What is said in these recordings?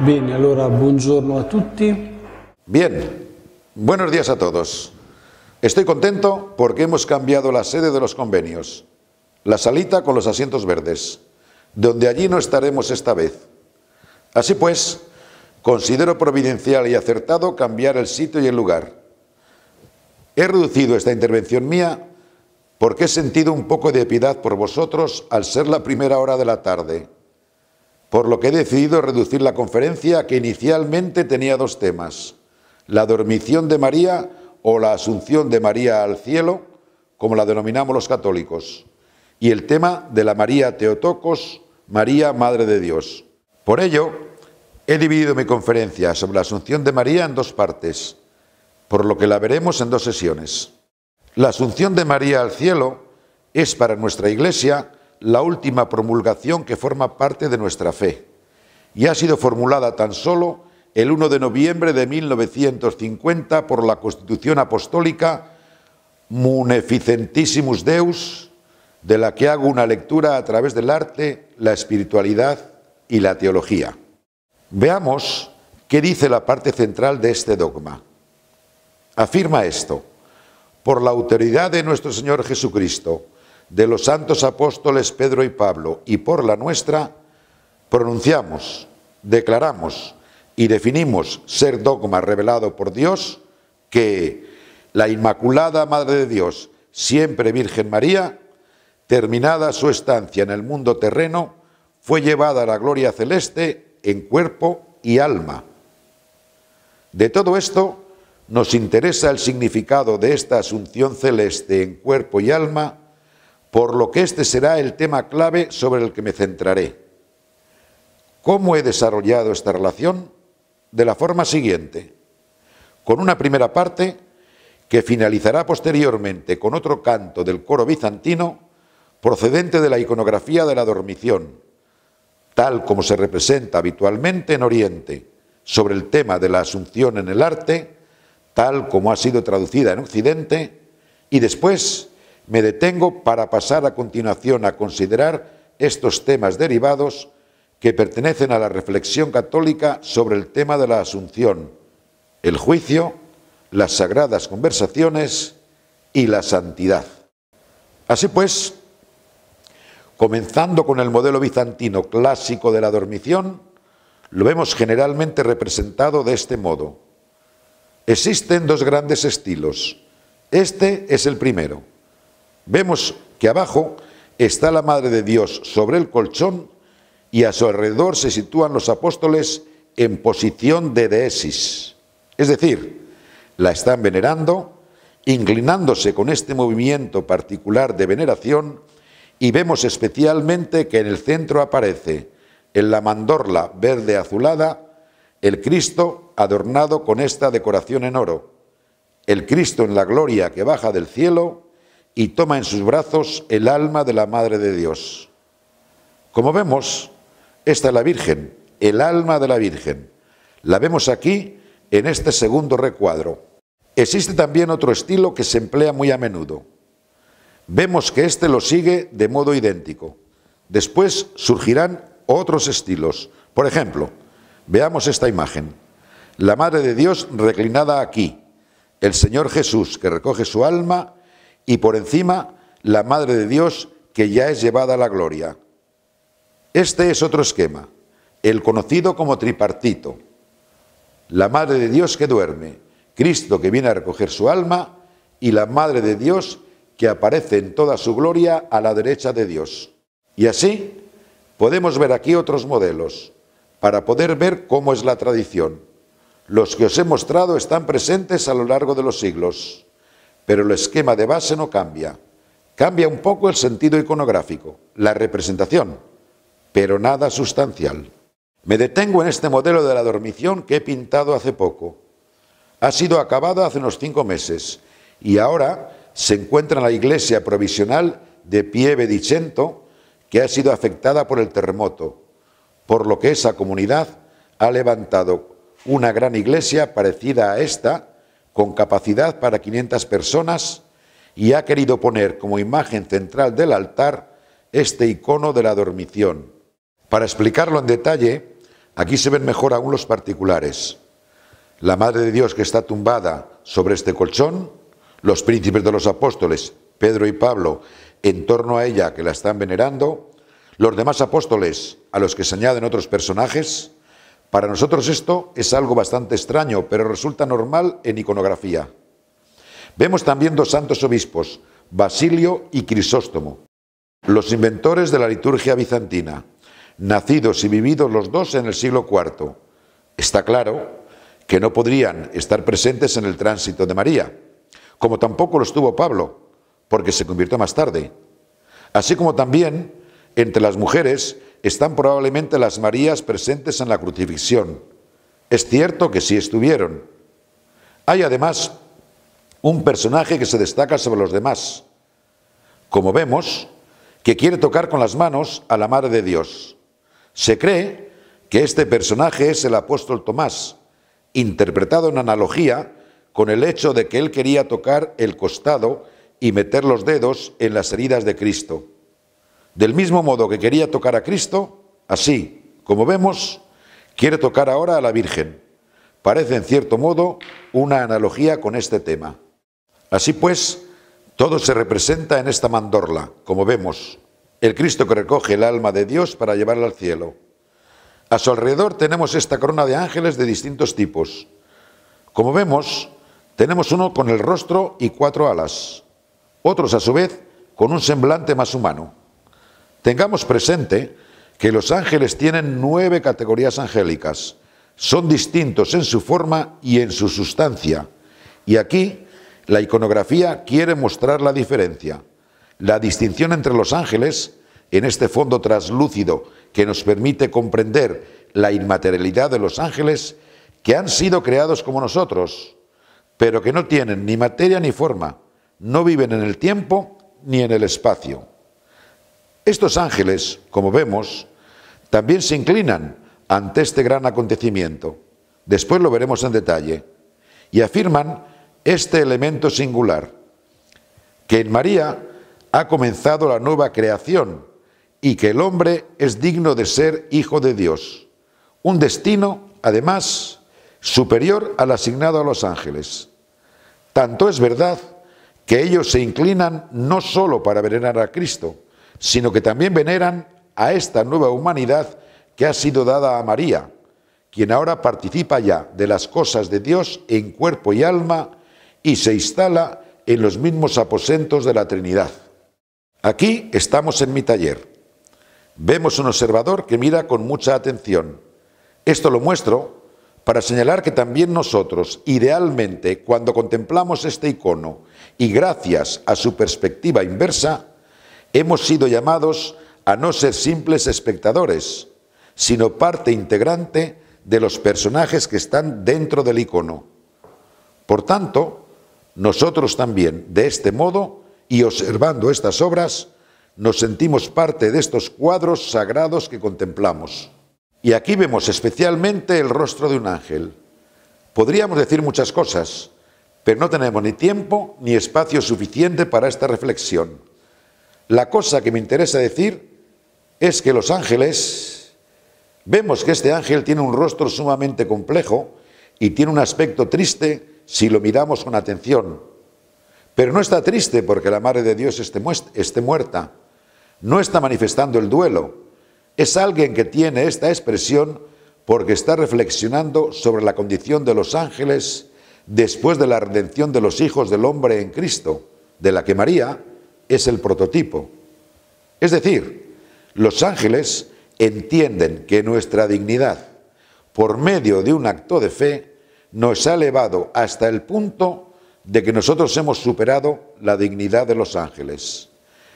Bene, allora buongiorno a tutti. Bien, buenos días a todos. Estoy contento porque hemos cambiado la sede de los convenios, la salita con los asientos verdes, donde allí no estaremos esta vez. Así pues, considero providencial y acertado cambiar el sitio y el lugar. He reducido esta intervención mía porque he sentido un poco de piedad por vosotros al ser la primera hora de la tarde, por lo que he decidido reducir la conferencia, que inicialmente tenía dos temas: la dormición de María o la asunción de María al cielo, como la denominamos los católicos, y el tema de la María Theotokos, María Madre de Dios. Por ello, he dividido mi conferencia sobre la asunción de María en dos partes, por lo que la veremos en dos sesiones. La asunción de María al cielo es para nuestra Iglesia la última promulgación que forma parte de nuestra fe, y ha sido formulada tan solo el 1 de noviembre de 1950 por la Constitución Apostólica Munificentissimus Deus, de la que hago una lectura a través del arte, la espiritualidad y la teología. Veamos qué dice la parte central de este dogma. Afirma esto: por la autoridad de nuestro Señor Jesucristo, de los santos apóstoles Pedro y Pablo, y por la nuestra, pronunciamos, declaramos y definimos ser dogma revelado por Dios que la Inmaculada Madre de Dios, siempre Virgen María, terminada su estancia en el mundo terreno, fue llevada a la gloria celeste en cuerpo y alma. De todo esto nos interesa el significado de esta asunción celeste en cuerpo y alma, por lo que este será el tema clave sobre el que me centraré. ¿Cómo he desarrollado esta relación? De la forma siguiente: con una primera parte que finalizará posteriormente con otro canto del coro bizantino procedente de la iconografía de la dormición, tal como se representa habitualmente en Oriente, sobre el tema de la asunción en el arte, tal como ha sido traducida en Occidente, y después me detengo para pasar a continuación a considerar estos temas derivados que pertenecen a la reflexión católica sobre el tema de la asunción, el juicio, las sagradas conversaciones y la santidad. Así pues, comenzando con el modelo bizantino clásico de la dormición, lo vemos generalmente representado de este modo. Existen dos grandes estilos. Este es el primero. Vemos que abajo está la Madre de Dios sobre el colchón y a su alrededor se sitúan los apóstoles en posición de deesis, es decir, la están venerando, inclinándose con este movimiento particular de veneración, y vemos especialmente que en el centro aparece, en la mandorla verde azulada, el Cristo adornado con esta decoración en oro, el Cristo en la gloria que baja del cielo y toma en sus brazos el alma de la Madre de Dios. Como vemos, esta es la Virgen, el alma de la Virgen. La vemos aquí en este segundo recuadro. Existe también otro estilo que se emplea muy a menudo. Vemos que este lo sigue de modo idéntico. Después surgirán otros estilos. Por ejemplo, veamos esta imagen. La Madre de Dios reclinada aquí, el Señor Jesús que recoge su alma, y por encima la Madre de Dios que ya es llevada a la gloria. Este es otro esquema, el conocido como tripartito. La Madre de Dios que duerme, Cristo que viene a recoger su alma y la Madre de Dios que aparece en toda su gloria a la derecha de Dios. Y así podemos ver aquí otros modelos para poder ver cómo es la tradición. Los que os he mostrado están presentes a lo largo de los siglos, pero el esquema de base no cambia. Cambia un poco el sentido iconográfico, la representación, pero nada sustancial. Me detengo en este modelo de la dormición que he pintado hace poco. Ha sido acabado hace unos 5 meses y ahora se encuentra en la iglesia provisional de Pieve di Cento, que ha sido afectada por el terremoto, por lo que esa comunidad ha levantado una gran iglesia parecida a esta, con capacidad para 500 personas, y ha querido poner como imagen central del altar este icono de la dormición. Para explicarlo en detalle, Aquí se ven mejor aún los particulares. La Madre de Dios que está tumbada sobre este colchón, los príncipes de los apóstoles, Pedro y Pablo, en torno a ella que la están venerando, los demás apóstoles a los que se añaden otros personajes. Para nosotros esto es algo bastante extraño, pero resulta normal en iconografía. Vemos también dos santos obispos, Basilio y Crisóstomo, los inventores de la liturgia bizantina, nacidos y vividos los dos en el siglo IV. Está claro que no podrían estar presentes en el tránsito de María, como tampoco lo estuvo Pablo, porque se convirtió más tarde. Así como también entre las mujeres están probablemente las Marías presentes en la crucifixión. Es cierto que sí estuvieron. Hay además un personaje que se destaca sobre los demás, como vemos, que quiere tocar con las manos a la Madre de Dios. Se cree que este personaje es el apóstol Tomás, interpretado en analogía con el hecho de que él quería tocar el costado y meter los dedos en las heridas de Cristo. Del mismo modo que quería tocar a Cristo, así, como vemos, quiere tocar ahora a la Virgen. Parece, en cierto modo, una analogía con este tema. Así pues, todo se representa en esta mandorla, como vemos, el Cristo que recoge el alma de Dios para llevarla al cielo. A su alrededor tenemos esta corona de ángeles de distintos tipos. Como vemos, tenemos uno con el rostro y 4 alas, otros a su vez con un semblante más humano. Tengamos presente que los ángeles tienen 9 categorías angélicas, son distintos en su forma y en su sustancia, y aquí la iconografía quiere mostrar la diferencia, la distinción entre los ángeles en este fondo translúcido que nos permite comprender la inmaterialidad de los ángeles que han sido creados como nosotros, pero que no tienen ni materia ni forma, no viven en el tiempo ni en el espacio. Estos ángeles, como vemos, también se inclinan ante este gran acontecimiento. Después lo veremos en detalle. Y afirman este elemento singular, que en María ha comenzado la nueva creación y que el hombre es digno de ser hijo de Dios. Un destino, además, superior al asignado a los ángeles. Tanto es verdad que ellos se inclinan no solo para venerar a Cristo, sino que también veneran a esta nueva humanidad que ha sido dada a María, quien ahora participa ya de las cosas de Dios en cuerpo y alma y se instala en los mismos aposentos de la Trinidad. Aquí estamos en mi taller. Vemos un observador que mira con mucha atención. Esto lo muestro para señalar que también nosotros, idealmente, cuando contemplamos este icono y gracias a su perspectiva inversa, hemos sido llamados a no ser simples espectadores, sino parte integrante de los personajes que están dentro del icono. Por tanto, nosotros también, de este modo, y observando estas obras, nos sentimos parte de estos cuadros sagrados que contemplamos. Y aquí vemos especialmente el rostro de un ángel. Podríamos decir muchas cosas, pero no tenemos ni tiempo ni espacio suficiente para esta reflexión. La cosa que me interesa decir es que los ángeles, vemos que este ángel tiene un rostro sumamente complejo y tiene un aspecto triste si lo miramos con atención. Pero no está triste porque la Madre de Dios esté muerta. No está manifestando el duelo. Es alguien que tiene esta expresión porque está reflexionando sobre la condición de los ángeles después de la redención de los hijos del hombre en Cristo, de la que María es el prototipo. Es decir, los ángeles entienden que nuestra dignidad, por medio de un acto de fe, nos ha elevado hasta el punto de que nosotros hemos superado la dignidad de los ángeles.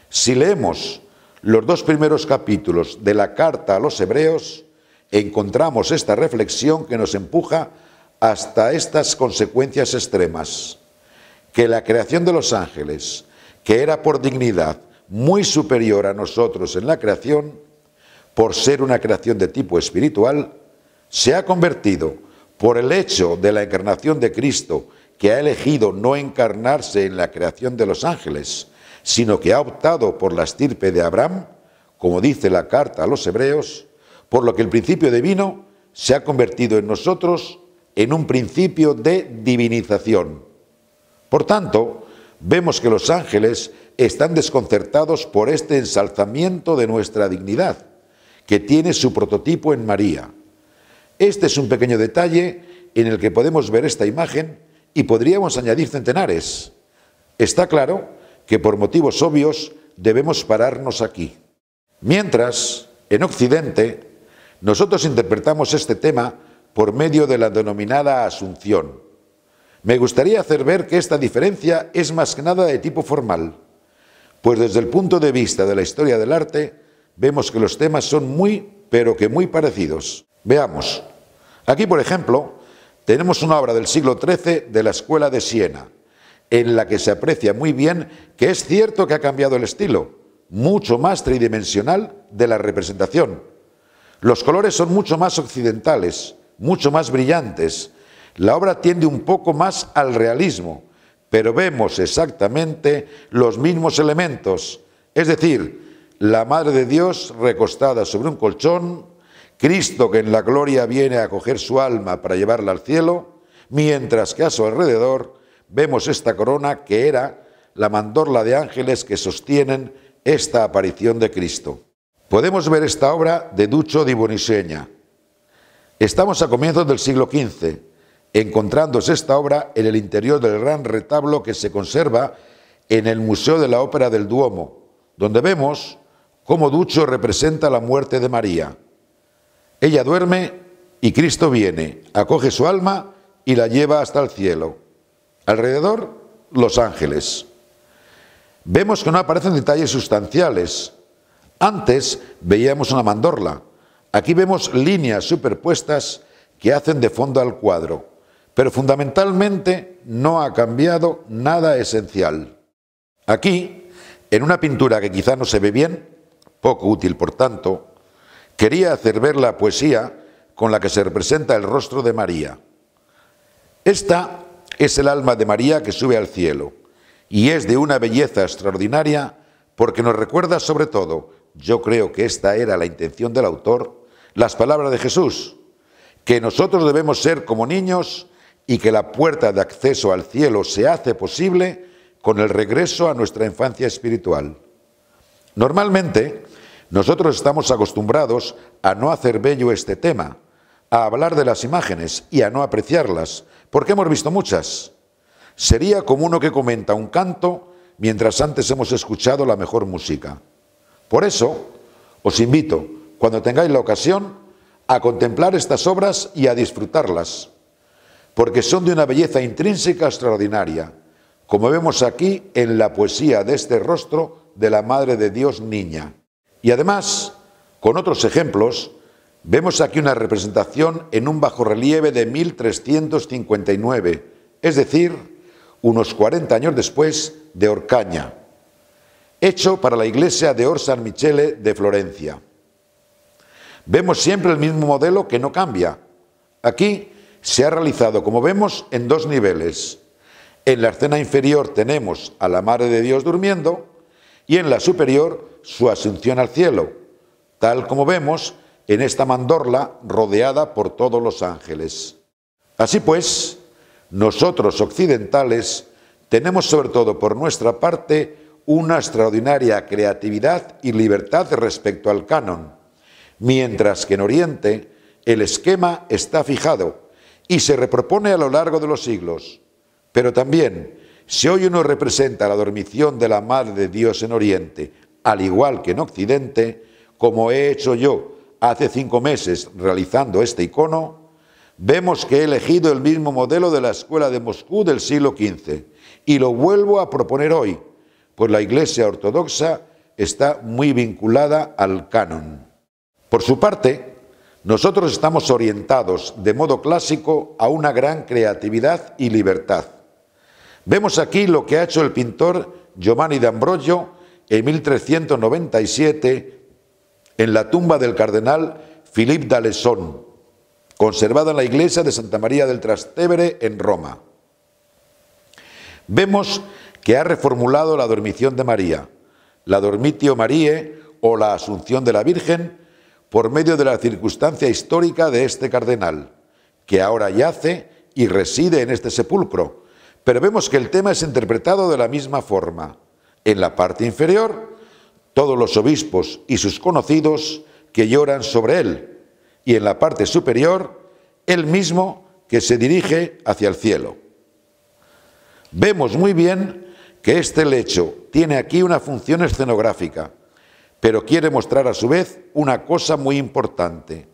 Si leemos los 2 primeros capítulos de la carta a los Hebreos, encontramos esta reflexión que nos empuja hasta estas consecuencias extremas, que la creación de los ángeles, que era por dignidad muy superior a nosotros en la creación, por ser una creación de tipo espiritual, se ha convertido, por el hecho de la encarnación de Cristo, que ha elegido no encarnarse en la creación de los ángeles, sino que ha optado por la estirpe de Abraham, como dice la carta a los Hebreos, por lo que el principio divino se ha convertido en nosotros en un principio de divinización. Por tanto, vemos que los ángeles están desconcertados por este ensalzamiento de nuestra dignidad, que tiene su prototipo en María. Este es un pequeño detalle en el que podemos ver esta imagen y podríamos añadir centenares. Está claro que por motivos obvios debemos pararnos aquí. Mientras, en Occidente, nosotros interpretamos este tema por medio de la denominada Asunción. Me gustaría hacer ver que esta diferencia es más que nada de tipo formal, pues desde el punto de vista de la historia del arte, vemos que los temas son muy, pero que muy parecidos. Veamos. Aquí, por ejemplo, tenemos una obra del siglo XIII de la Escuela de Siena, en la que se aprecia muy bien que es cierto que ha cambiado el estilo, mucho más tridimensional de la representación. Los colores son mucho más occidentales, mucho más brillantes. La obra tiende un poco más al realismo, pero vemos exactamente los mismos elementos, es decir, la Madre de Dios recostada sobre un colchón, Cristo que en la gloria viene a coger su alma para llevarla al cielo, mientras que a su alrededor vemos esta corona que era la mandorla de ángeles que sostienen esta aparición de Cristo. Podemos ver esta obra de Duccio di Buonisegna. Estamos a comienzos del siglo XV, encontrándose esta obra en el interior del gran retablo que se conserva en el Museo de la Ópera del Duomo, donde vemos cómo Duccio representa la muerte de María. Ella duerme y Cristo viene, acoge su alma y la lleva hasta el cielo. Alrededor, los ángeles. Vemos que no aparecen detalles sustanciales. Antes veíamos una mandorla. Aquí vemos líneas superpuestas que hacen de fondo al cuadro. Pero fundamentalmente no ha cambiado nada esencial. Aquí, en una pintura que quizá no se ve bien, poco útil por tanto, quería hacer ver la poesía con la que se representa el rostro de María. Esta es el alma de María que sube al cielo y es de una belleza extraordinaria porque nos recuerda sobre todo, yo creo que esta era la intención del autor, las palabras de Jesús, que nosotros debemos ser como niños y que la puerta de acceso al cielo se hace posible con el regreso a nuestra infancia espiritual. Normalmente, nosotros estamos acostumbrados a no hacer bello este tema, a hablar de las imágenes y a no apreciarlas, porque hemos visto muchas. Sería como uno que comenta un canto mientras antes hemos escuchado la mejor música. Por eso, os invito, cuando tengáis la ocasión, a contemplar estas obras y a disfrutarlas, porque son de una belleza intrínseca extraordinaria, como vemos aquí en la poesía de este rostro de la Madre de Dios niña. Y además, con otros ejemplos, vemos aquí una representación en un bajorrelieve de 1359, es decir, unos 40 años después de Orcagna, hecho para la iglesia de Or San Michele de Florencia. Vemos siempre el mismo modelo que no cambia. Aquí se ha realizado, como vemos, en dos niveles. En la escena inferior tenemos a la Madre de Dios durmiendo y en la superior su asunción al cielo, tal como vemos en esta mandorla rodeada por todos los ángeles. Así pues, nosotros occidentales tenemos sobre todo por nuestra parte una extraordinaria creatividad y libertad respecto al canon, mientras que en Oriente el esquema está fijado y se repropone a lo largo de los siglos. Pero también, si hoy uno representa la dormición de la Madre de Dios en Oriente, al igual que en Occidente, como he hecho yo hace 5 meses realizando este icono, vemos que he elegido el mismo modelo de la Escuela de Moscú del siglo XV y lo vuelvo a proponer hoy, pues la Iglesia Ortodoxa está muy vinculada al canon. Por su parte, nosotros estamos orientados de modo clásico a una gran creatividad y libertad. Vemos aquí lo que ha hecho el pintor Giovanni d'Ambrogio en 1397 en la tumba del cardenal Philippe d'Alesson, conservada en la iglesia de Santa María del Trastevere en Roma. Vemos que ha reformulado la dormición de María, la Dormitio Mariae o la Asunción de la Virgen, por medio de la circunstancia histórica de este cardenal, que ahora yace y reside en este sepulcro, pero vemos que el tema es interpretado de la misma forma. En la parte inferior, todos los obispos y sus conocidos que lloran sobre él, y en la parte superior, él mismo que se dirige hacia el cielo. Vemos muy bien que este lecho tiene aquí una función escenográfica, pero quiere mostrar a su vez una cosa muy importante.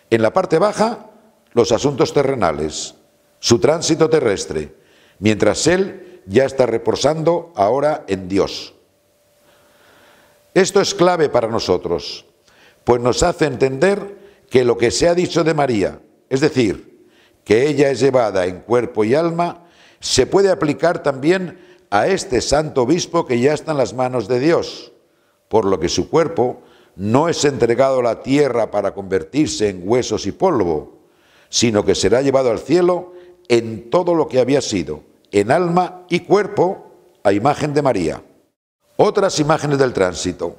En la parte baja, los asuntos terrenales, su tránsito terrestre, mientras él ya está reposando ahora en Dios. Esto es clave para nosotros, pues nos hace entender que lo que se ha dicho de María, es decir, que ella es llevada en cuerpo y alma, se puede aplicar también a este santo obispo que ya está en las manos de Dios, por lo que su cuerpo no es entregado a la tierra para convertirse en huesos y polvo, sino que será llevado al cielo en todo lo que había sido, en alma y cuerpo, a imagen de María. Otras imágenes del tránsito.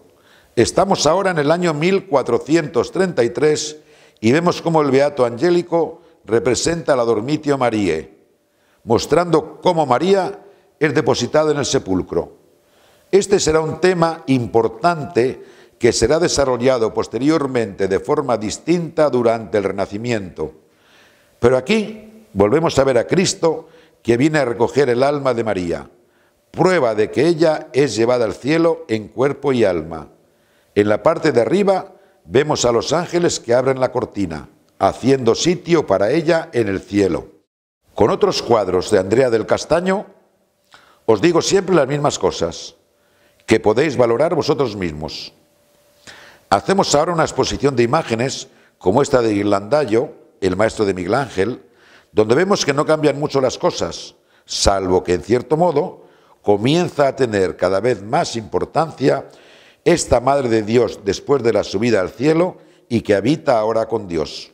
Estamos ahora en el año 1433 y vemos cómo el Beato Angélico representa la Dormitio Mariae, mostrando cómo María es depositada en el sepulcro. Este será un tema importante que será desarrollado posteriormente de forma distinta durante el Renacimiento. Pero aquí volvemos a ver a Cristo que viene a recoger el alma de María, prueba de que ella es llevada al cielo en cuerpo y alma. En la parte de arriba vemos a los ángeles que abren la cortina, haciendo sitio para ella en el cielo. Con otros cuadros de Andrea del Castaño, os digo siempre las mismas cosas, que podéis valorar vosotros mismos. Hacemos ahora una exposición de imágenes, como esta de Ghirlandaio, el maestro de Miguel Ángel, donde vemos que no cambian mucho las cosas, salvo que en cierto modo comienza a tener cada vez más importancia esta Madre de Dios después de la subida al cielo y que habita ahora con Dios.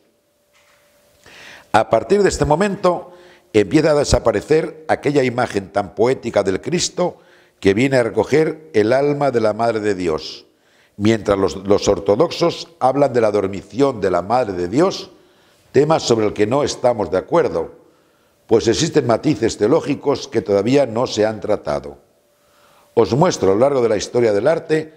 A partir de este momento empieza a desaparecer aquella imagen tan poética del Cristo que viene a recoger el alma de la Madre de Dios, mientras los ortodoxos hablan de la dormición de la Madre de Dios, tema sobre el que no estamos de acuerdo, pues existen matices teológicos que todavía no se han tratado. Os muestro a lo largo de la historia del arte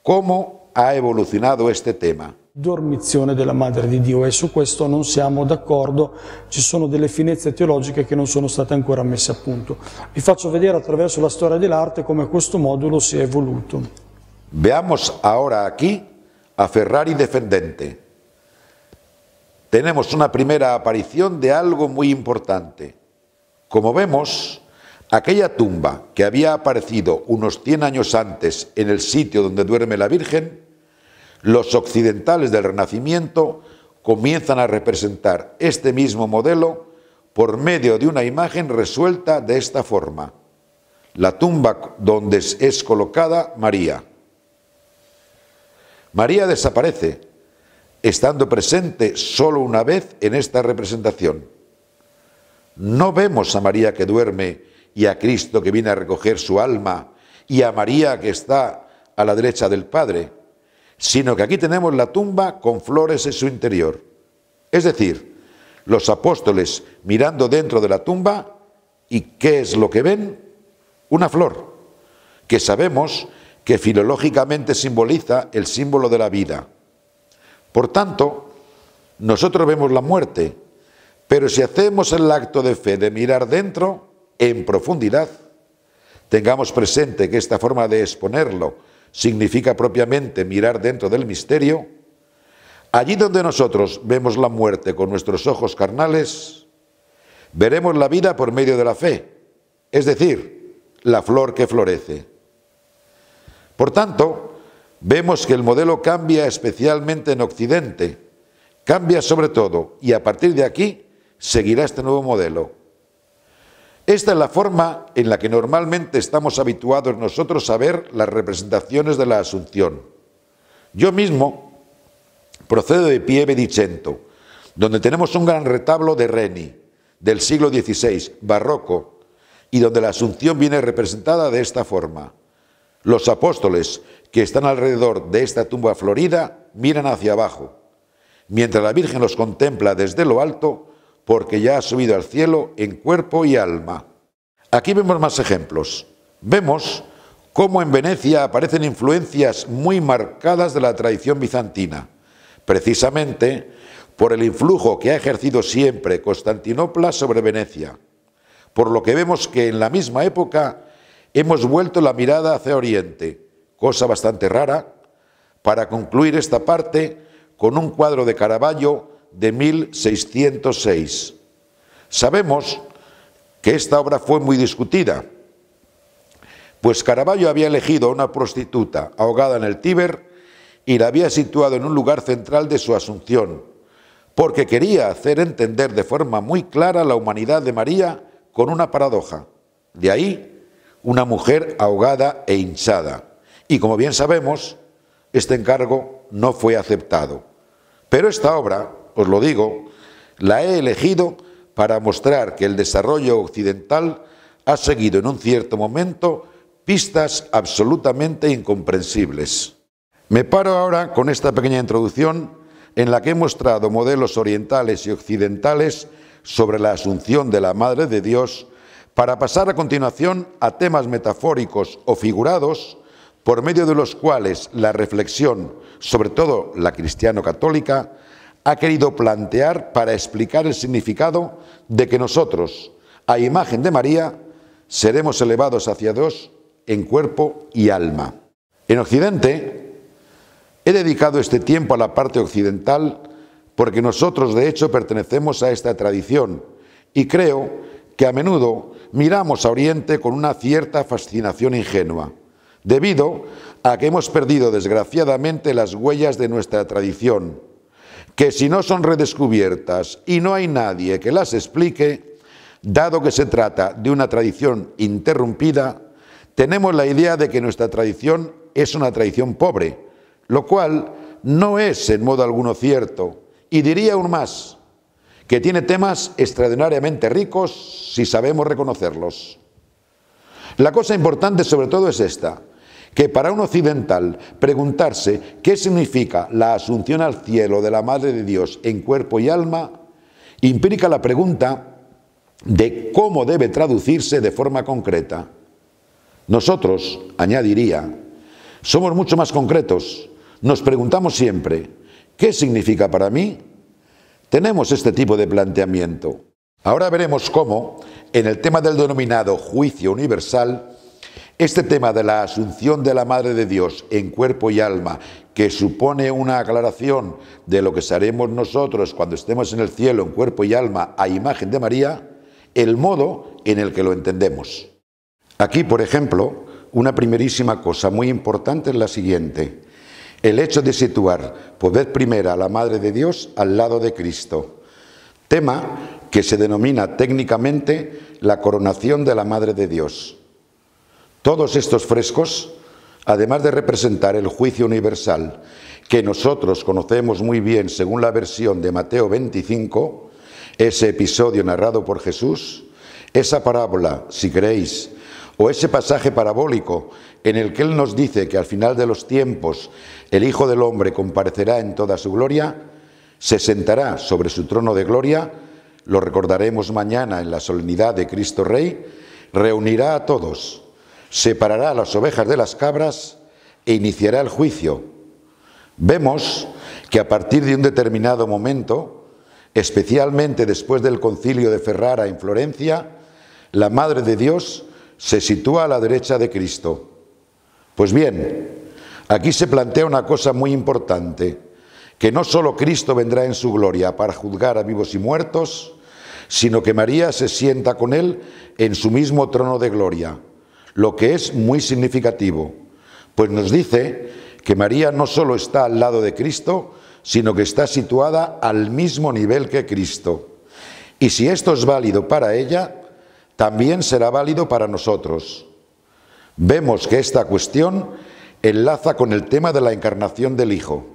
cómo ha evolucionado este tema. Dormizione della Madre di Dio, e su questo non siamo d'accordo, ci sono delle finezze teologiche che non sono state ancora messe a punto. Vi faccio vedere attraverso la storia dell'arte come questo modulo si è evoluto. Veamos ahora aquí a Ferrari Defendente. Tenemos una primera aparición de algo muy importante. Como vemos, aquella tumba que había aparecido unos 100 años antes en el sitio donde duerme la Virgen, los occidentales del Renacimiento comienzan a representar este mismo modelo por medio de una imagen resuelta de esta forma: la tumba donde es colocada María. María desaparece, estando presente solo una vez en esta representación. No vemos a María que duerme y a Cristo que viene a recoger su alma y a María que está a la derecha del Padre, sino que aquí tenemos la tumba con flores en su interior. Es decir, los apóstoles mirando dentro de la tumba, ¿y qué es lo que ven? Una flor, que sabemos que filológicamente simboliza el símbolo de la vida. Por tanto, nosotros vemos la muerte, pero si hacemos el acto de fe de mirar dentro, en profundidad, tengamos presente que esta forma de exponerlo significa propiamente mirar dentro del misterio. Allí donde nosotros vemos la muerte con nuestros ojos carnales, veremos la vida por medio de la fe, es decir, la flor que florece. Por tanto, vemos que el modelo cambia especialmente en Occidente, cambia sobre todo, y a partir de aquí seguirá este nuevo modelo. Esta es la forma en la que normalmente estamos habituados nosotros a ver las representaciones de la Asunción. Yo mismo procedo de Pieve di Cento, donde tenemos un gran retablo de Reni, del siglo XVI, barroco, y donde la Asunción viene representada de esta forma. Los apóstoles que están alrededor de esta tumba florida miran hacia abajo, mientras la Virgen los contempla desde lo alto, porque ya ha subido al cielo en cuerpo y alma. Aquí vemos más ejemplos. Vemos cómo en Venecia aparecen influencias muy marcadas de la tradición bizantina, precisamente por el influjo que ha ejercido siempre Constantinopla sobre Venecia, por lo que vemos que en la misma época hemos vuelto la mirada hacia Oriente, cosa bastante rara, para concluir esta parte con un cuadro de Caravaggio de 1606. Sabemos que esta obra fue muy discutida, pues Caravaggio había elegido a una prostituta ahogada en el Tíber y la había situado en un lugar central de su Asunción, porque quería hacer entender de forma muy clara la humanidad de María con una paradoja. De ahí, una mujer ahogada e hinchada. Y como bien sabemos, este encargo no fue aceptado. Pero esta obra, os lo digo, la he elegido para mostrar que el desarrollo occidental ha seguido en un cierto momento pistas absolutamente incomprensibles. Me paro ahora con esta pequeña introducción en la que he mostrado modelos orientales y occidentales sobre la asunción de la Madre de Dios, para pasar a continuación a temas metafóricos o figurados, por medio de los cuales la reflexión, sobre todo la cristiano-católica, ha querido plantear para explicar el significado de que nosotros, a imagen de María, seremos elevados hacia Dios en cuerpo y alma. En Occidente, he dedicado este tiempo a la parte occidental porque nosotros de hecho pertenecemos a esta tradición y creo que a menudo miramos a Oriente con una cierta fascinación ingenua, debido a que hemos perdido desgraciadamente las huellas de nuestra tradición, que si no son redescubiertas y no hay nadie que las explique, dado que se trata de una tradición interrumpida, tenemos la idea de que nuestra tradición es una tradición pobre, lo cual no es en modo alguno cierto, y diría aún más, que tiene temas extraordinariamente ricos si sabemos reconocerlos. La cosa importante sobre todo es esta, que para un occidental preguntarse qué significa la asunción al cielo de la Madre de Dios en cuerpo y alma, implica la pregunta de cómo debe traducirse de forma concreta. Nosotros, añadiría, somos mucho más concretos. Nos preguntamos siempre, ¿qué significa para mí? Tenemos este tipo de planteamiento. Ahora veremos cómo, en el tema del denominado juicio universal, este tema de la asunción de la Madre de Dios en cuerpo y alma, que supone una aclaración de lo que seremos nosotros cuando estemos en el cielo en cuerpo y alma a imagen de María, el modo en el que lo entendemos. Aquí, por ejemplo, una primerísima cosa muy importante es la siguiente: el hecho de situar por vez primera a la Madre de Dios al lado de Cristo, tema que se denomina técnicamente la coronación de la Madre de Dios. Todos estos frescos, además de representar el juicio universal que nosotros conocemos muy bien según la versión de Mateo 25, ese episodio narrado por Jesús, esa parábola, si queréis, o ese pasaje parabólico en el que Él nos dice que al final de los tiempos el Hijo del Hombre comparecerá en toda su gloria, se sentará sobre su trono de gloria, lo recordaremos mañana en la solemnidad de Cristo Rey, reunirá a todos, separará a las ovejas de las cabras e iniciará el juicio. Vemos que a partir de un determinado momento, especialmente después del concilio de Ferrara en Florencia, la Madre de Dios se sitúa a la derecha de Cristo. Pues bien, aquí se plantea una cosa muy importante, que no solo Cristo vendrá en su gloria para juzgar a vivos y muertos, sino que María se sienta con Él en su mismo trono de gloria, lo que es muy significativo, pues nos dice que María no solo está al lado de Cristo, sino que está situada al mismo nivel que Cristo. Y si esto es válido para ella, también será válido para nosotros. Vemos que esta cuestión enlaza con el tema de la encarnación del Hijo.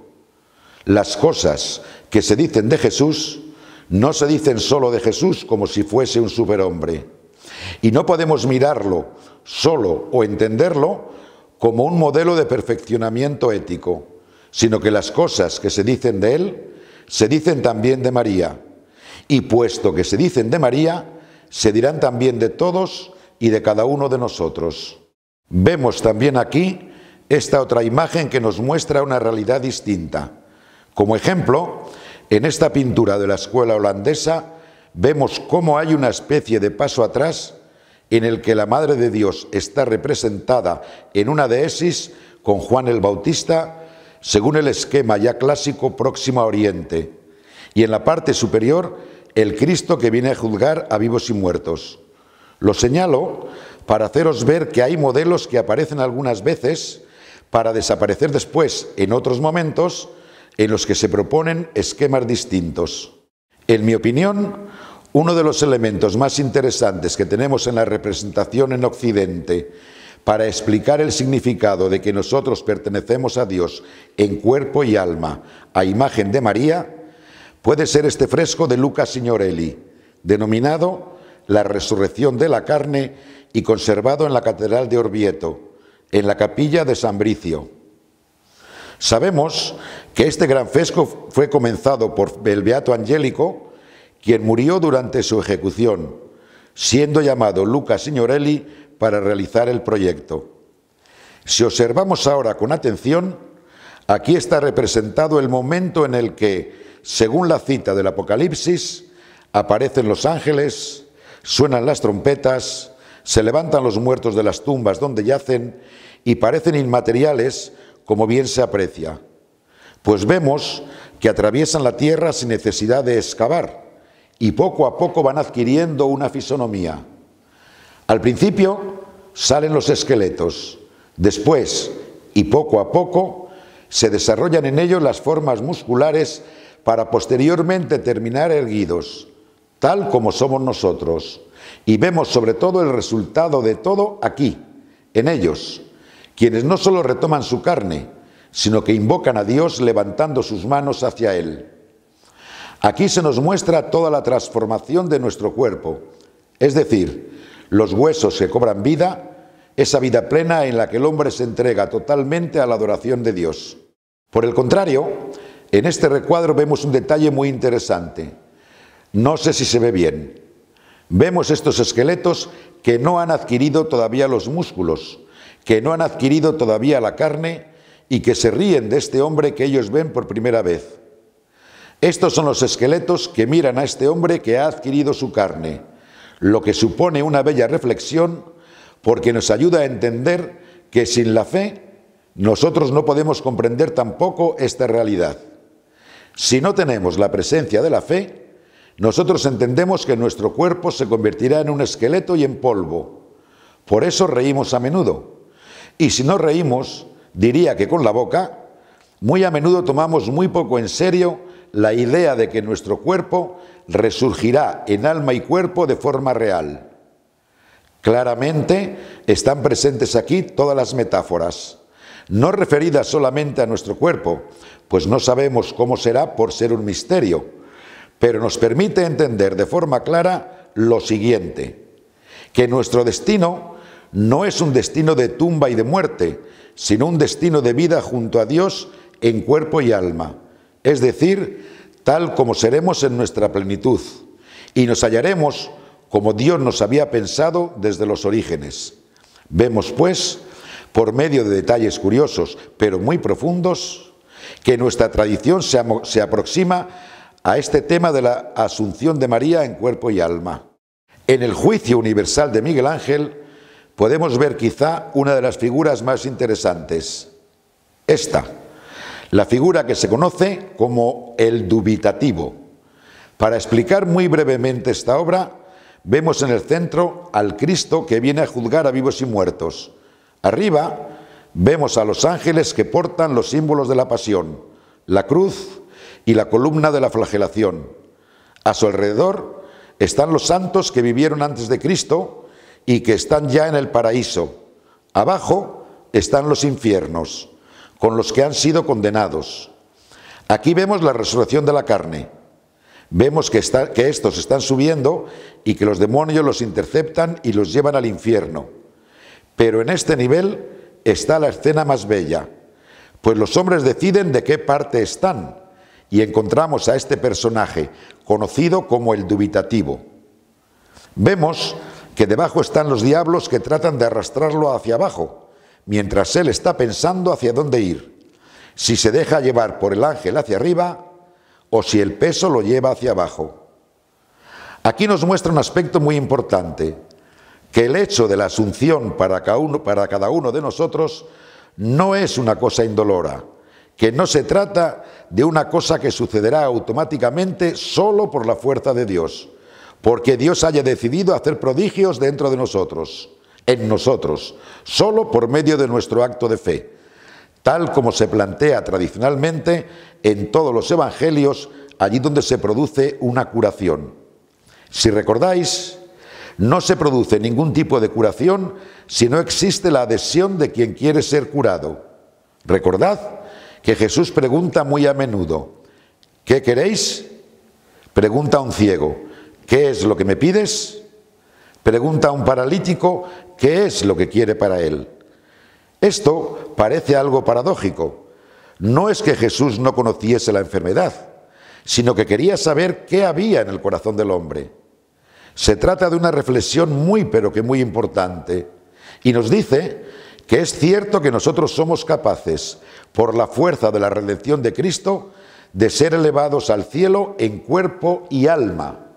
Las cosas que se dicen de Jesús no se dicen solo de Jesús como si fuese un superhombre. Y no podemos mirarlo solo o entenderlo como un modelo de perfeccionamiento ético, sino que las cosas que se dicen de él, se dicen también de María. Y puesto que se dicen de María, se dirán también de todos y de cada uno de nosotros. Vemos también aquí esta otra imagen que nos muestra una realidad distinta. Como ejemplo, en esta pintura de la escuela holandesa, vemos cómo hay una especie de paso atrás en el que la Madre de Dios está representada en una deesis con Juan el Bautista, según el esquema ya clásico Próximo a Oriente, y en la parte superior el Cristo que viene a juzgar a vivos y muertos. Lo señalo para haceros ver que hay modelos que aparecen algunas veces para desaparecer después en otros momentos en los que se proponen esquemas distintos. En mi opinión, uno de los elementos más interesantes que tenemos en la representación en Occidente para explicar el significado de que nosotros pertenecemos a Dios en cuerpo y alma, a imagen de María, puede ser este fresco de Luca Signorelli, denominado La resurrección de la carne y conservado en la Catedral de Orvieto, en la capilla de San Bricio. Sabemos que este gran fresco fue comenzado por el Beato Angélico, quien murió durante su ejecución, siendo llamado Luca Signorelli para realizar el proyecto. Si observamos ahora con atención, aquí está representado el momento en el que, según la cita del Apocalipsis, aparecen los ángeles, suenan las trompetas, se levantan los muertos de las tumbas donde yacen y parecen inmateriales, como bien se aprecia. Pues vemos que atraviesan la tierra sin necesidad de excavar y poco a poco van adquiriendo una fisonomía. Al principio salen los esqueletos, después y poco a poco se desarrollan en ellos las formas musculares para posteriormente terminar erguidos, tal como somos nosotros. Y vemos sobre todo el resultado de todo aquí, en ellos, quienes no solo retoman su carne, sino que invocan a Dios levantando sus manos hacia Él. Aquí se nos muestra toda la transformación de nuestro cuerpo, es decir, los huesos que cobran vida, esa vida plena en la que el hombre se entrega totalmente a la adoración de Dios. Por el contrario, en este recuadro vemos un detalle muy interesante. No sé si se ve bien. Vemos estos esqueletos que no han adquirido todavía los músculos, que no han adquirido todavía la carne y que se ríen de este hombre que ellos ven por primera vez. Estos son los esqueletos que miran a este hombre que ha adquirido su carne, lo que supone una bella reflexión porque nos ayuda a entender que sin la fe nosotros no podemos comprender tampoco esta realidad. Si no tenemos la presencia de la fe, nosotros entendemos que nuestro cuerpo se convertirá en un esqueleto y en polvo. Por eso reímos a menudo. Y si no reímos, diría que con la boca, muy a menudo tomamos muy poco en serio la idea de que nuestro cuerpo resurgirá en alma y cuerpo de forma real. Claramente están presentes aquí todas las metáforas, no referidas solamente a nuestro cuerpo, pues no sabemos cómo será por ser un misterio, pero nos permite entender de forma clara lo siguiente, que nuestro destino no es un destino de tumba y de muerte, sino un destino de vida junto a Dios en cuerpo y alma, es decir, tal como seremos en nuestra plenitud, y nos hallaremos como Dios nos había pensado desde los orígenes. Vemos, pues, por medio de detalles curiosos, pero muy profundos, que nuestra tradición se aproxima a este tema de la asunción de María en cuerpo y alma. En el juicio universal de Miguel Ángel podemos ver quizá una de las figuras más interesantes. Esta, la figura que se conoce como el dubitativo. Para explicar muy brevemente esta obra, vemos en el centro al Cristo que viene a juzgar a vivos y muertos. Arriba vemos a los ángeles que portan los símbolos de la pasión, la cruz y la columna de la flagelación. A su alrededor están los santos que vivieron antes de Cristo y que están ya en el paraíso. Abajo están los infiernos, con los que han sido condenados. Aquí vemos la resurrección de la carne. Vemos que estos están subiendo y que los demonios los interceptan y los llevan al infierno. Pero en este nivel está la escena más bella, Pues los hombres deciden de qué parte están y encontramos a este personaje conocido como el dubitativo. Vemos que debajo están los diablos que tratan de arrastrarlo hacia abajo, mientras él está pensando hacia dónde ir, si se deja llevar por el ángel hacia arriba o si el peso lo lleva hacia abajo. Aquí nos muestra un aspecto muy importante, que el hecho de la asunción para cada uno de nosotros no es una cosa indolora, que no se trata de una cosa que sucederá automáticamente solo por la fuerza de Dios, porque Dios haya decidido hacer prodigios dentro de nosotros, en nosotros, solo por medio de nuestro acto de fe, tal como se plantea tradicionalmente en todos los evangelios, allí donde se produce una curación. Si recordáis, no se produce ningún tipo de curación si no existe la adhesión de quien quiere ser curado. Recordad que Jesús pregunta muy a menudo, ¿qué queréis? Pregunta a un ciego, ¿qué es lo que me pides? Pregunta a un paralítico, ¿qué es lo que quiere para él? Esto parece algo paradójico. No es que Jesús no conociese la enfermedad, sino que quería saber qué había en el corazón del hombre. Se trata de una reflexión pero que muy importante, y nos dice que es cierto que nosotros somos capaces, por la fuerza de la redención de Cristo, de ser elevados al cielo en cuerpo y alma.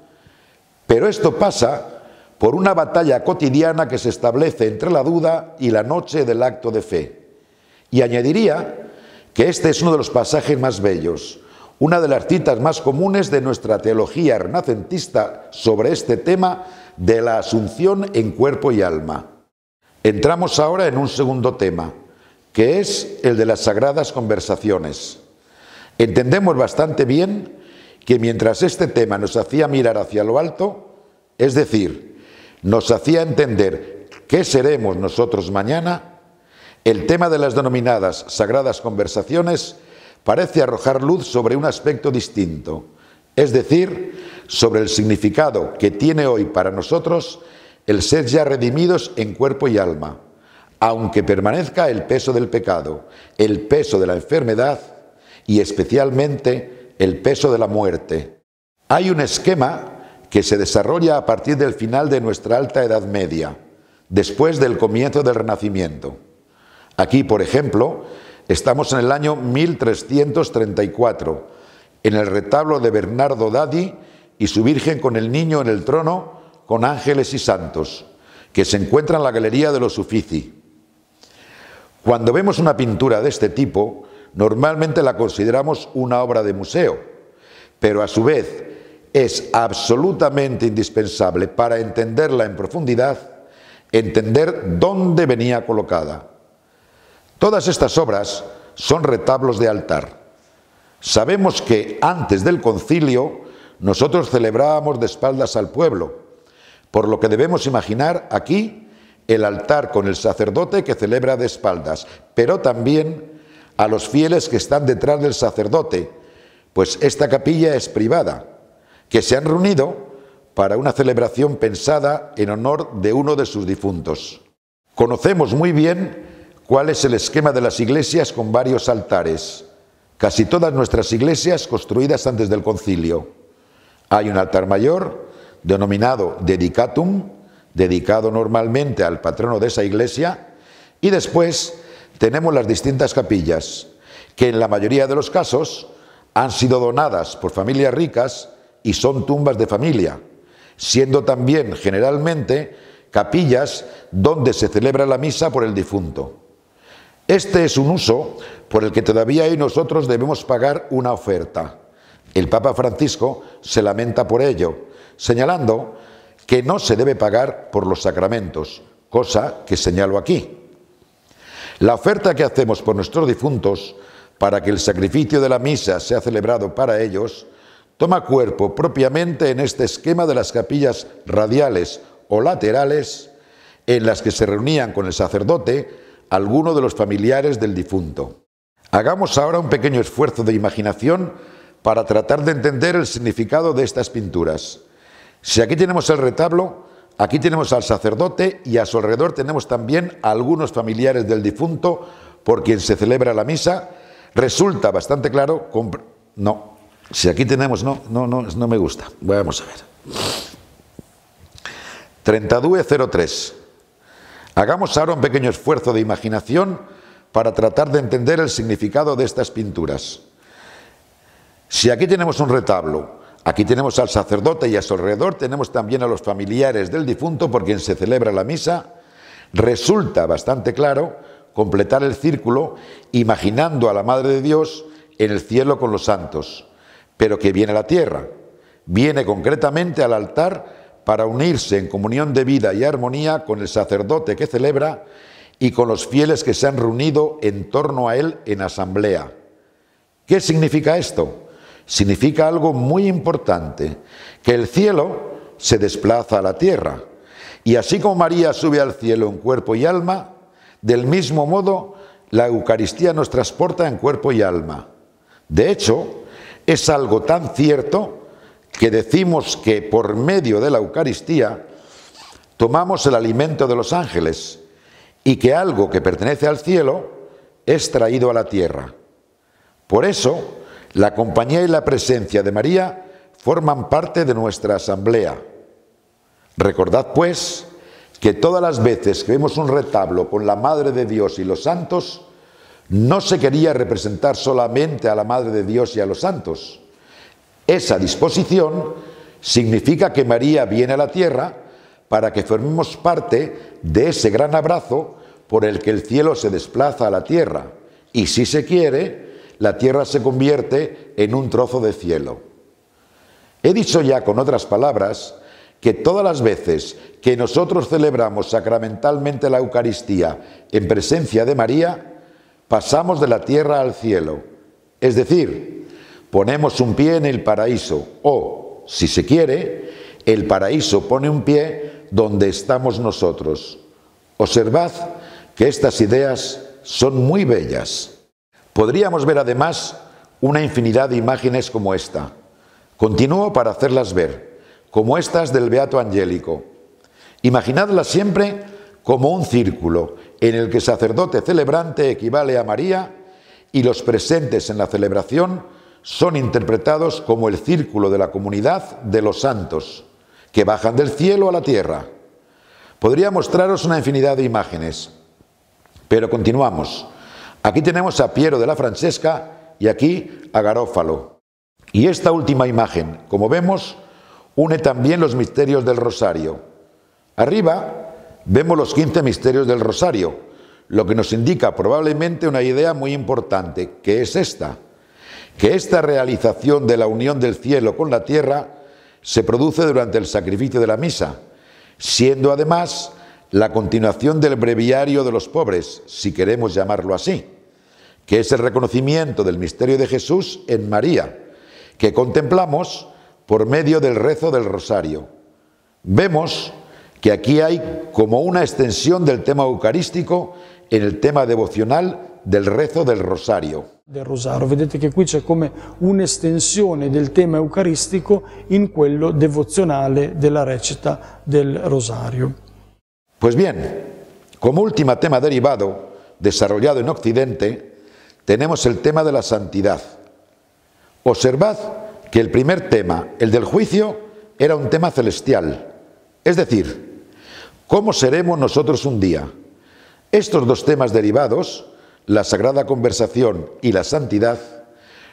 Pero esto pasa por una batalla cotidiana que se establece entre la duda y la noche del acto de fe. Y añadiría que este es uno de los pasajes más bellos, una de las citas más comunes de nuestra teología renacentista sobre este tema de la asunción en cuerpo y alma. Entramos ahora en un segundo tema, que es el de las sagradas conversaciones. Entendemos bastante bien que mientras este tema nos hacía mirar hacia lo alto, es decir, nos hacía entender qué seremos nosotros mañana, el tema de las denominadas sagradas conversaciones parece arrojar luz sobre un aspecto distinto, es decir, sobre el significado que tiene hoy para nosotros el ser ya redimidos en cuerpo y alma, aunque permanezca el peso del pecado, el peso de la enfermedad y especialmente el peso de la muerte. Hay un esquema que se desarrolla a partir del final de nuestra Alta Edad Media, después del comienzo del Renacimiento. Aquí, por ejemplo, estamos en el año 1334, en el retablo de Bernardo Daddi y su Virgen con el Niño en el trono, con ángeles y santos, que se encuentra en la Galería de los Uffizi. Cuando vemos una pintura de este tipo, normalmente la consideramos una obra de museo, pero a su vez es absolutamente indispensable para entenderla en profundidad, entender dónde venía colocada. Todas estas obras son retablos de altar. Sabemos que antes del concilio nosotros celebrábamos de espaldas al pueblo, por lo que debemos imaginar aquí el altar con el sacerdote que celebra de espaldas, pero también a los fieles que están detrás del sacerdote, pues esta capilla es privada, que se han reunido para una celebración pensada en honor de uno de sus difuntos. Conocemos muy bien cuál es el esquema de las iglesias con varios altares. Casi todas nuestras iglesias construidas antes del concilio. Hay un altar mayor, denominado dedicatum, dedicado normalmente al patrono de esa iglesia, y después tenemos las distintas capillas, que en la mayoría de los casos han sido donadas por familias ricas y son tumbas de familia, siendo también generalmente capillas donde se celebra la misa por el difunto. Este es un uso por el que todavía hoy nosotros debemos pagar una oferta. El Papa Francisco se lamenta por ello, señalando que no se debe pagar por los sacramentos, cosa que señalo aquí. La oferta que hacemos por nuestros difuntos para que el sacrificio de la misa sea celebrado para ellos toma cuerpo propiamente en este esquema de las capillas radiales o laterales en las que se reunían con el sacerdote alguno de los familiares del difunto. Hagamos ahora un pequeño esfuerzo de imaginación para tratar de entender el significado de estas pinturas. Si aquí tenemos el retablo, aquí tenemos al sacerdote y a su alrededor tenemos también a algunos familiares del difunto por quien se celebra la misa, resulta bastante claro... No, si aquí tenemos... No me gusta. Vamos a ver. 3203. Hagamos ahora un pequeño esfuerzo de imaginación para tratar de entender el significado de estas pinturas. Si aquí tenemos un retablo, aquí tenemos al sacerdote y a su alrededor tenemos también a los familiares del difunto por quien se celebra la misa, resulta bastante claro completar el círculo imaginando a la Madre de Dios en el cielo con los santos, pero que viene a la tierra, viene concretamente al altar para unirse en comunión de vida y armonía con el sacerdote que celebra y con los fieles que se han reunido en torno a él en asamblea. ¿Qué significa esto? Significa algo muy importante, que el cielo se desplaza a la tierra. Y así como María sube al cielo en cuerpo y alma, del mismo modo la Eucaristía nos transporta en cuerpo y alma. De hecho, es algo tan cierto que decimos que por medio de la Eucaristía tomamos el alimento de los ángeles y que algo que pertenece al cielo es traído a la tierra. Por eso, la compañía y la presencia de María forman parte de nuestra asamblea. Recordad, pues, que todas las veces que vemos un retablo con la Madre de Dios y los santos, no se quería representar solamente a la Madre de Dios y a los santos. Esa disposición significa que María viene a la tierra para que formemos parte de ese gran abrazo por el que el cielo se desplaza a la tierra. Y si se quiere, la tierra se convierte en un trozo de cielo. He dicho ya con otras palabras que todas las veces que nosotros celebramos sacramentalmente la Eucaristía en presencia de María, pasamos de la tierra al cielo. Es decir, ponemos un pie en el paraíso o, si se quiere, el paraíso pone un pie donde estamos nosotros. Observad que estas ideas son muy bellas. Podríamos ver además una infinidad de imágenes como esta. Continúo para hacerlas ver, como estas del Beato Angélico. Imaginadlas siempre como un círculo en el que el sacerdote celebrante equivale a María y los presentes en la celebración son interpretados como el círculo de la comunidad de los santos, que bajan del cielo a la tierra. Podría mostraros una infinidad de imágenes, pero continuamos. Aquí tenemos a Piero de la Francesca y aquí a Garófalo. Y esta última imagen, como vemos, une también los misterios del Rosario. Arriba vemos los 15 misterios del Rosario, lo que nos indica probablemente una idea muy importante, que es esta: que esta realización de la unión del cielo con la tierra se produce durante el sacrificio de la misa, siendo además la continuación del breviario de los pobres, si queremos llamarlo así, que es el reconocimiento del misterio de Jesús en María, que contemplamos por medio del rezo del rosario. Vemos que aquí hay como una extensión del tema eucarístico en el tema devocional del rezo del rosario. Del rosario. Vedete che qui c'è come un'estensione del tema eucaristico in quello devozionale della recita del rosario. Pues bien, como último tema derivado, desarrollado en Occidente, tenemos el tema de la santidad. Observad que el primer tema, el del juicio, era un tema celestial, es decir, ¿cómo seremos nosotros un día? Estos dos temas derivados, la sagrada conversación y la santidad,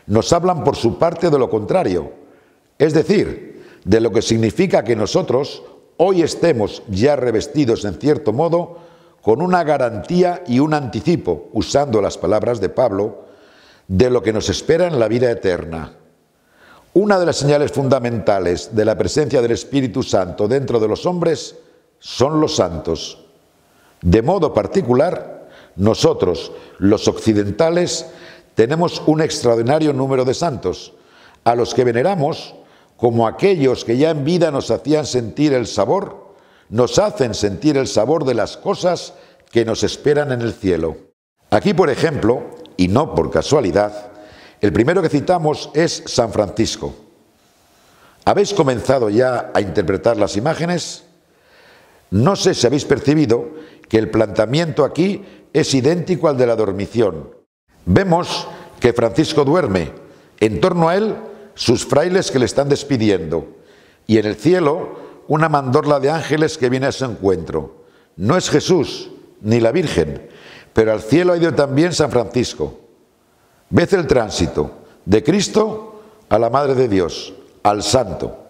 nos hablan por su parte de lo contrario, es decir, de lo que significa que nosotros hoy estemos ya revestidos en cierto modo con una garantía y un anticipo, usando las palabras de Pablo, de lo que nos espera en la vida eterna. Una de las señales fundamentales de la presencia del Espíritu Santo dentro de los hombres son los santos. De modo particular, nosotros, los occidentales, tenemos un extraordinario número de santos, a los que veneramos como aquellos que ya en vida nos hacían sentir el sabor, nos hacen sentir el sabor de las cosas que nos esperan en el cielo. Aquí, por ejemplo, y no por casualidad, el primero que citamos es San Francisco. ¿Habéis comenzado ya a interpretar las imágenes? No sé si habéis percibido que el planteamiento aquí es idéntico al de la dormición. Vemos que Francisco duerme, en torno a él sus frailes que le están despidiendo, y en el cielo una mandorla de ángeles que viene a su encuentro. No es Jesús ni la Virgen, pero al cielo ha ido también San Francisco. Ved el tránsito de Cristo a la Madre de Dios, al Santo.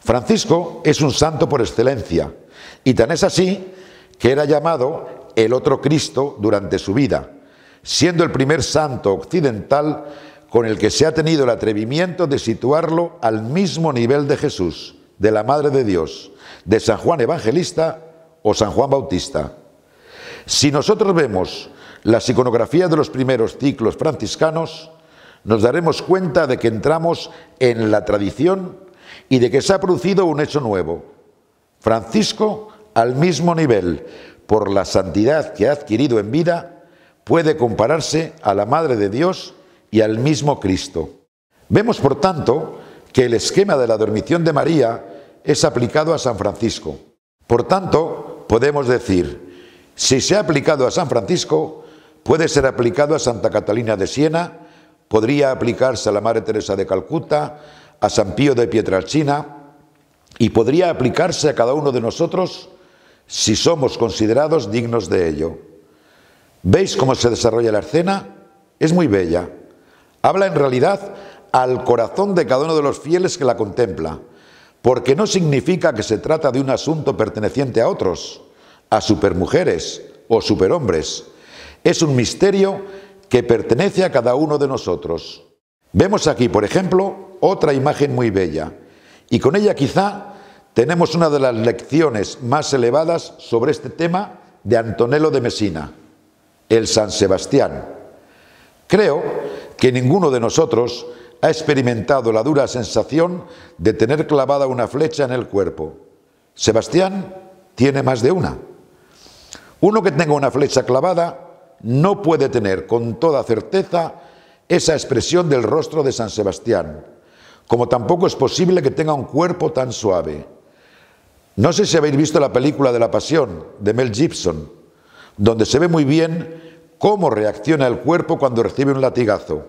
Francisco es un santo por excelencia, y tan es así que era llamado el otro Cristo durante su vida, siendo el primer santo occidental con el que se ha tenido el atrevimiento de situarlo al mismo nivel de Jesús, de la Madre de Dios, de San Juan Evangelista o San Juan Bautista. Si nosotros vemos las iconografías de los primeros ciclos franciscanos, nos daremos cuenta de que entramos en la tradición y de que se ha producido un hecho nuevo. Francisco, al mismo nivel, por la santidad que ha adquirido en vida, puede compararse a la Madre de Dios y al mismo Cristo. Vemos, por tanto, que el esquema de la dormición de María es aplicado a San Francisco. Por tanto, podemos decir, si se ha aplicado a San Francisco, puede ser aplicado a Santa Catalina de Siena, podría aplicarse a la Madre Teresa de Calcuta, a San Pío de Pietrelcina, y podría aplicarse a cada uno de nosotros si somos considerados dignos de ello. ¿Veis cómo se desarrolla la escena? Es muy bella. Habla en realidad al corazón de cada uno de los fieles que la contempla, porque no significa que se trata de un asunto perteneciente a otros, a supermujeres o superhombres. Es un misterio que pertenece a cada uno de nosotros. Vemos aquí, por ejemplo, otra imagen muy bella, y con ella quizá tenemos una de las lecciones más elevadas sobre este tema de Antonello de Messina, el San Sebastián. Creo que ninguno de nosotros ha experimentado la dura sensación de tener clavada una flecha en el cuerpo. Sebastián tiene más de una. Uno que tenga una flecha clavada no puede tener con toda certeza esa expresión del rostro de San Sebastián, como tampoco es posible que tenga un cuerpo tan suave. No sé si habéis visto la película de La Pasión, de Mel Gibson, donde se ve muy bien cómo reacciona el cuerpo cuando recibe un latigazo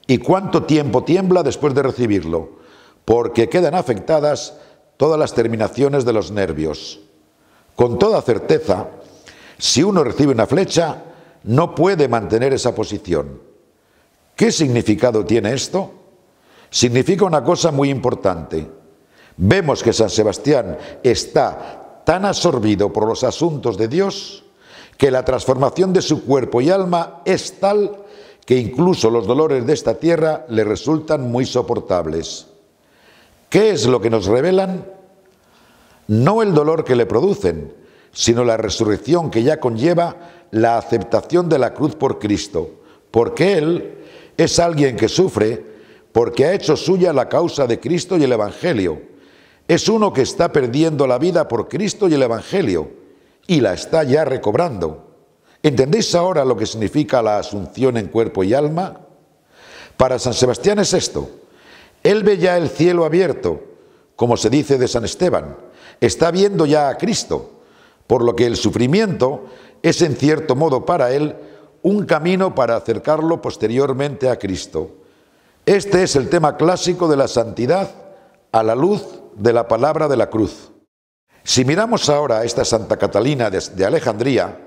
y cuánto tiempo tiembla después de recibirlo, porque quedan afectadas todas las terminaciones de los nervios. Con toda certeza, si uno recibe una flecha, no puede mantener esa posición. ¿Qué significado tiene esto? Significa una cosa muy importante. Vemos que San Sebastián está tan absorbido por los asuntos de Dios que la transformación de su cuerpo y alma es tal que incluso los dolores de esta tierra le resultan muy soportables. ¿Qué es lo que nos revelan? No el dolor que le producen, sino la resurrección que ya conlleva la aceptación de la cruz por Cristo, porque Él es alguien que sufre porque ha hecho suya la causa de Cristo y el Evangelio. Es uno que está perdiendo la vida por Cristo y el Evangelio, y la está ya recobrando. ¿Entendéis ahora lo que significa la asunción en cuerpo y alma? Para San Sebastián es esto. Él ve ya el cielo abierto, como se dice de San Esteban. Está viendo ya a Cristo, por lo que el sufrimiento es en cierto modo para él un camino para acercarlo posteriormente a Cristo. Este es el tema clásico de la santidad a la luz de la palabra de la cruz. Si miramos ahora a esta Santa Catalina de Alejandría,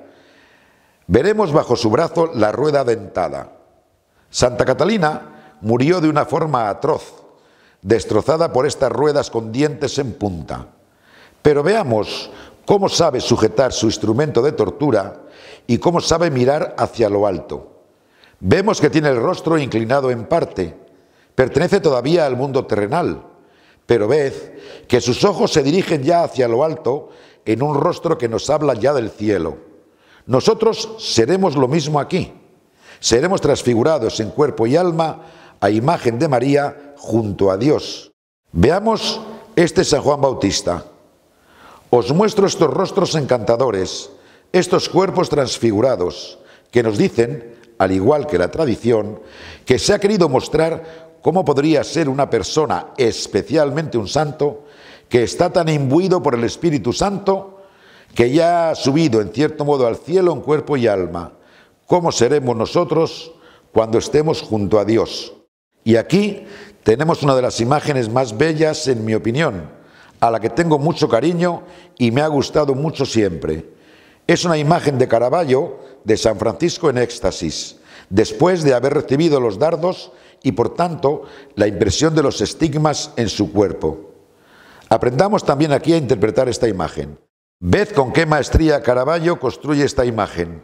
veremos bajo su brazo la rueda dentada. Santa Catalina murió de una forma atroz, destrozada por estas ruedas con dientes en punta. Pero veamos cómo sabe sujetar su instrumento de tortura y cómo sabe mirar hacia lo alto. Vemos que tiene el rostro inclinado en parte, pertenece todavía al mundo terrenal, pero ved que sus ojos se dirigen ya hacia lo alto en un rostro que nos habla ya del cielo. Nosotros seremos lo mismo aquí. Seremos transfigurados en cuerpo y alma a imagen de María junto a Dios. Veamos este San Juan Bautista. Os muestro estos rostros encantadores, estos cuerpos transfigurados, que nos dicen, al igual que la tradición, que se ha querido mostrar cómo podría ser una persona, especialmente un santo, que está tan imbuido por el Espíritu Santo, que ya ha subido en cierto modo al cielo en cuerpo y alma. ¿Cómo seremos nosotros cuando estemos junto a Dios? Y aquí tenemos una de las imágenes más bellas, en mi opinión, a la que tengo mucho cariño y me ha gustado mucho siempre. Es una imagen de Caravaggio de San Francisco en éxtasis, después de haber recibido los dardos y por tanto la impresión de los estigmas en su cuerpo. Aprendamos también aquí a interpretar esta imagen. Ved con qué maestría Caravaggio construye esta imagen,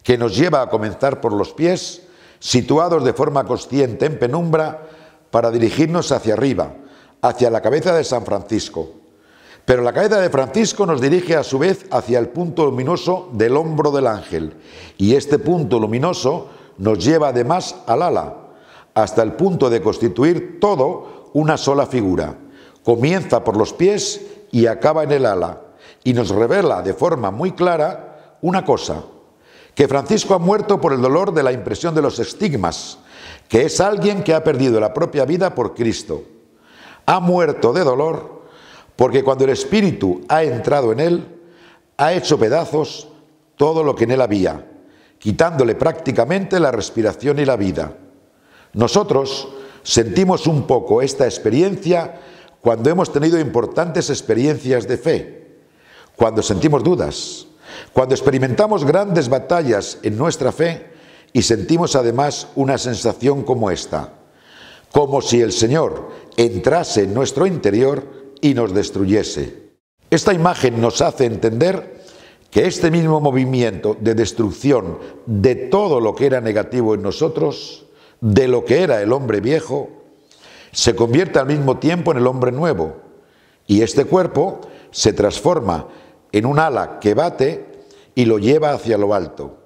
que nos lleva a comenzar por los pies, situados de forma consciente en penumbra, para dirigirnos hacia arriba, hacia la cabeza de San Francisco. Pero la cabeza de Francisco nos dirige a su vez hacia el punto luminoso del hombro del ángel, y este punto luminoso nos lleva además al ala, hasta el punto de constituir todo una sola figura. Comienza por los pies y acaba en el ala, y nos revela de forma muy clara una cosa: que Francisco ha muerto por el dolor de la impresión de los estigmas, que es alguien que ha perdido la propia vida por Cristo. Ha muerto de dolor porque cuando el Espíritu ha entrado en él, ha hecho pedazos todo lo que en él había, quitándole prácticamente la respiración y la vida. Nosotros sentimos un poco esta experiencia cuando hemos tenido importantes experiencias de fe, cuando sentimos dudas, cuando experimentamos grandes batallas en nuestra fe y sentimos además una sensación como esta, como si el Señor entrase en nuestro interior y nos destruyese. Esta imagen nos hace entender que este mismo movimiento de destrucción de todo lo que era negativo en nosotros, de lo que era el hombre viejo, se convierte al mismo tiempo en el hombre nuevo, y este cuerpo se transforma en un ala que bate y lo lleva hacia lo alto.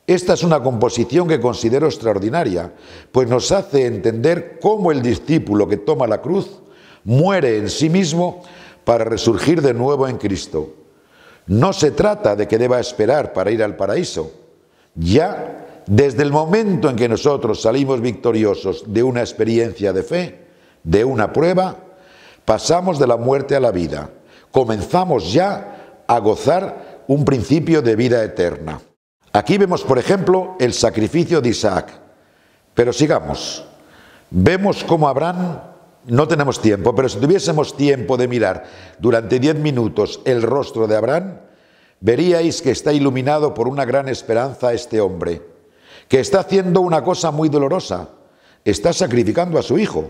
Esta es una composición que considero extraordinaria, pues nos hace entender cómo el discípulo que toma la cruz muere en sí mismo para resurgir de nuevo en Cristo. No se trata de que deba esperar para ir al paraíso. Ya desde el momento en que nosotros salimos victoriosos de una experiencia de fe, de una prueba, pasamos de la muerte a la vida. Comenzamos ya a gozar un principio de vida eterna. Aquí vemos, por ejemplo, el sacrificio de Isaac. Pero sigamos. Vemos cómo Abraham, no tenemos tiempo, pero si tuviésemos tiempo de mirar durante 10 minutos el rostro de Abraham, veríais que está iluminado por una gran esperanza este hombre, que está haciendo una cosa muy dolorosa, está sacrificando a su hijo,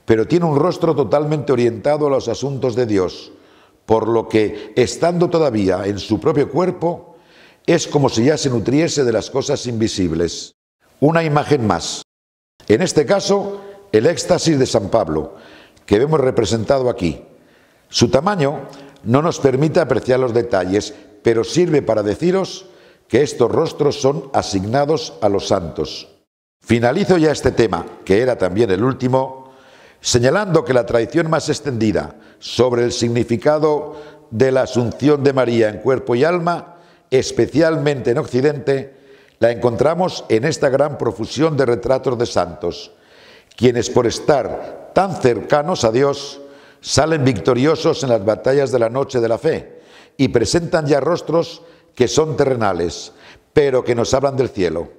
pero tiene un rostro totalmente orientado a los asuntos de Dios, por lo que, estando todavía en su propio cuerpo, es como si ya se nutriese de las cosas invisibles. Una imagen más. En este caso, el éxtasis de San Pablo, que vemos representado aquí. Su tamaño no nos permite apreciar los detalles, pero sirve para deciros que estos rostros son asignados a los santos. Finalizo ya este tema, que era también el último, señalando que la tradición más extendida sobre el significado de la Asunción de María en cuerpo y alma, especialmente en Occidente, la encontramos en esta gran profusión de retratos de santos, quienes por estar tan cercanos a Dios salen victoriosos en las batallas de la noche de la fe y presentan ya rostros que son terrenales, pero que nos hablan del cielo.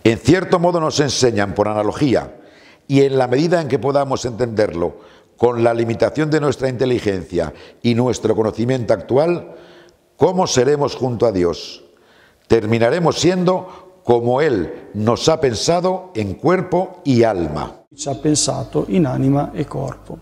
En cierto modo nos enseñan por analogía, y en la medida en que podamos entenderlo con la limitación de nuestra inteligencia y nuestro conocimiento actual, cómo seremos junto a Dios. Terminaremos siendo como Él nos ha pensado en cuerpo y alma. Ci ha pensato in anima e corpo.